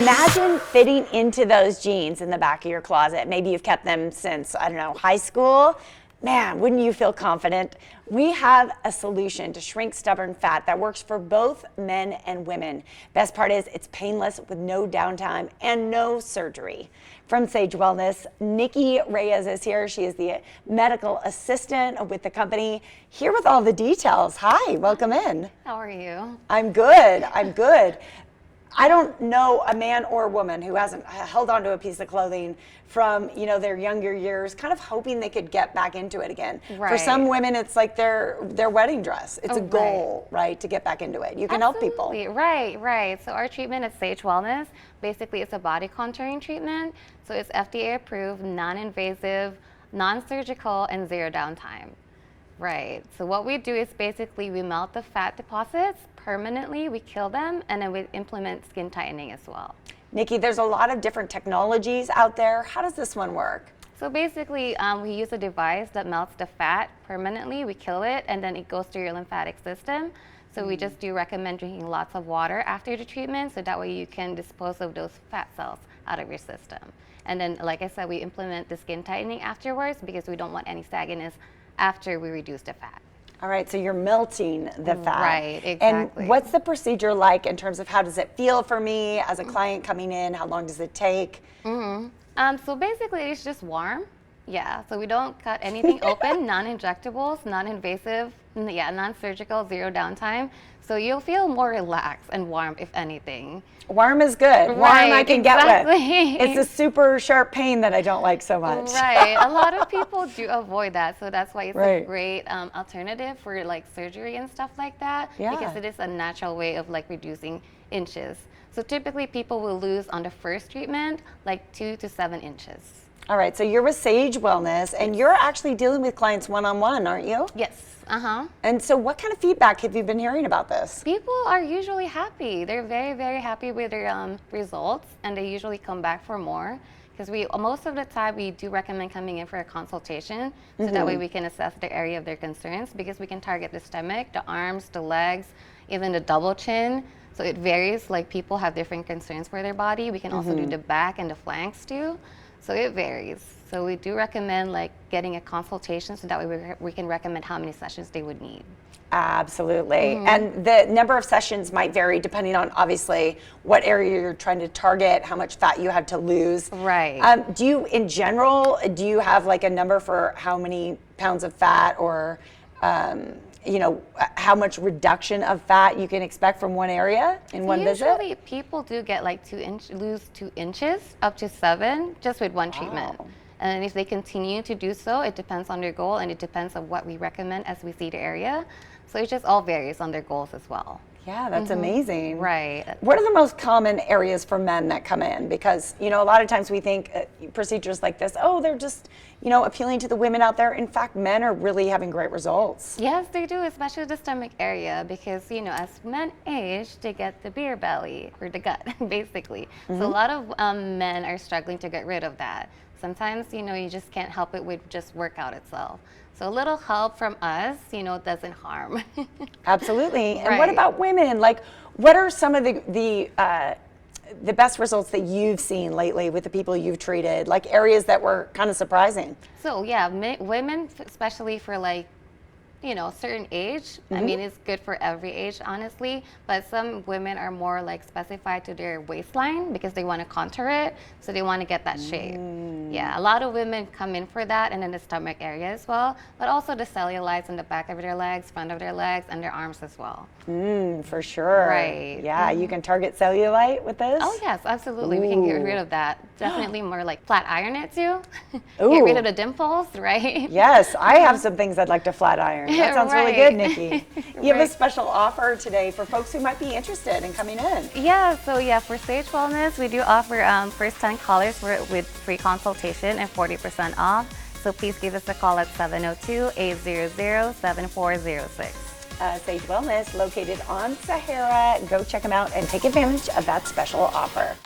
Imagine fitting into those jeans in the back of your closet. Maybe you've kept them since, I don't know, high school. Man, wouldn't you feel confident? We have a solution to shrink stubborn fat that works for both men and women. Best part is it's painless with no downtime and no surgery. From Sage Wellness, Nikki Reyes is here. She is the medical assistant with the company. Here with all the details. Hi, welcome in. How are you? I'm good. I'm good. I don't know a man or a woman who hasn't held onto a piece of clothing from, their younger years, kind of hoping they could get back into it again. Right. For some women, it's like their wedding dress. It's a goal, right, to get back into it. You can help people. Right. So our treatment is Sage Wellness. Basically, it's a body contouring treatment. So it's FDA approved, non-invasive, non-surgical, and zero downtime. Right. So what we do is basically we melt the fat deposits permanently, we kill them, and then we implement skin tightening as well. Nikki, there's a lot of different technologies out there. How does this one work? So basically, we use a device that melts the fat permanently, we kill it, and then it goes through your lymphatic system. So we just do recommend drinking lots of water after the treatment, so that way you can dispose of those fat cells out of your system. And then, like I said, we implement the skin tightening afterwards because we don't want any sagginess after we reduce the fat. All right, so you're melting the fat. Right, exactly. And what's the procedure like in terms of how does it feel for me as a client coming in? How long does it take? So basically, it's just warm. Yeah, so we don't cut anything open, non-injectables, non-invasive, non-surgical, zero downtime. So you'll feel more relaxed and warm, if anything. Warm is good. Warm I can get with. It's a super sharp pain that I don't like so much. Right. A lot of people do avoid that, so that's why it's a great alternative for like surgery and stuff like that. Yeah. Because it is a natural way of like reducing inches. So typically people will lose on the first treatment like 2 to 7 inches. All right, so you're with Sage Wellness, and you're actually dealing with clients one-on-one, aren't you? Yes. And so what kind of feedback have you been hearing about this? People are usually happy. They're very, very happy with their results, and they usually come back for more. Because most of the time we do recommend coming in for a consultation, so that way we can assess the area of their concerns, because we can target the stomach, the arms, the legs, even the double chin. So it varies, like people have different concerns for their body. We can also do the back and the flanks too. So it varies. So we do recommend like getting a consultation, so that way we can recommend how many sessions they would need. Absolutely. And the number of sessions might vary depending on obviously what area you're trying to target, how much fat you have to lose. Right. Do you, in general, do you have like a number for how many pounds of fat or, how much reduction of fat you can expect from one area in one visit? Usually people do get like lose 2 inches up to 7 just with one treatment. And if they continue to do so, it depends on their goal, and it depends on what we recommend as we see the area. So it just all varies on their goals as well. Yeah, that's amazing. Right. What are the most common areas for men that come in? Because, a lot of times we think procedures like this, they're just, appealing to the women out there. In fact, men are really having great results. Yes, they do, especially the stomach area, because, as men age, they get the beer belly, or the gut, basically. So a lot of men are struggling to get rid of that. Sometimes, you just can't help it with just workout itself. So a little help from us, doesn't harm. Absolutely. And what about women? Like, what are some of the best results that you've seen lately with the people you've treated? Like areas that were kind of surprising? So yeah, women, especially for like, certain age. I mean, it's good for every age, honestly, but some women are more like specified to their waistline because they want to contour it, so they want to get that shape. Yeah, a lot of women come in for that, and then the stomach area as well, but also the cellulites in the back of their legs, front of their legs, and their arms as well. For sure. Right. Yeah, you can target cellulite with this? Oh yes, absolutely. We can get rid of that. Definitely more like flat iron it too. Ooh. Get rid of the dimples, right? Yes, I have some things I'd like to flat iron. That sounds really good, Nikki. You have a special offer today for folks who might be interested in coming in. Yeah, so for Sage Wellness, we do offer first 10 callers with free consultation and 40% off. So please give us a call at 702-800-7406. Sage Wellness, located on Sahara. Go check them out and take advantage of that special offer.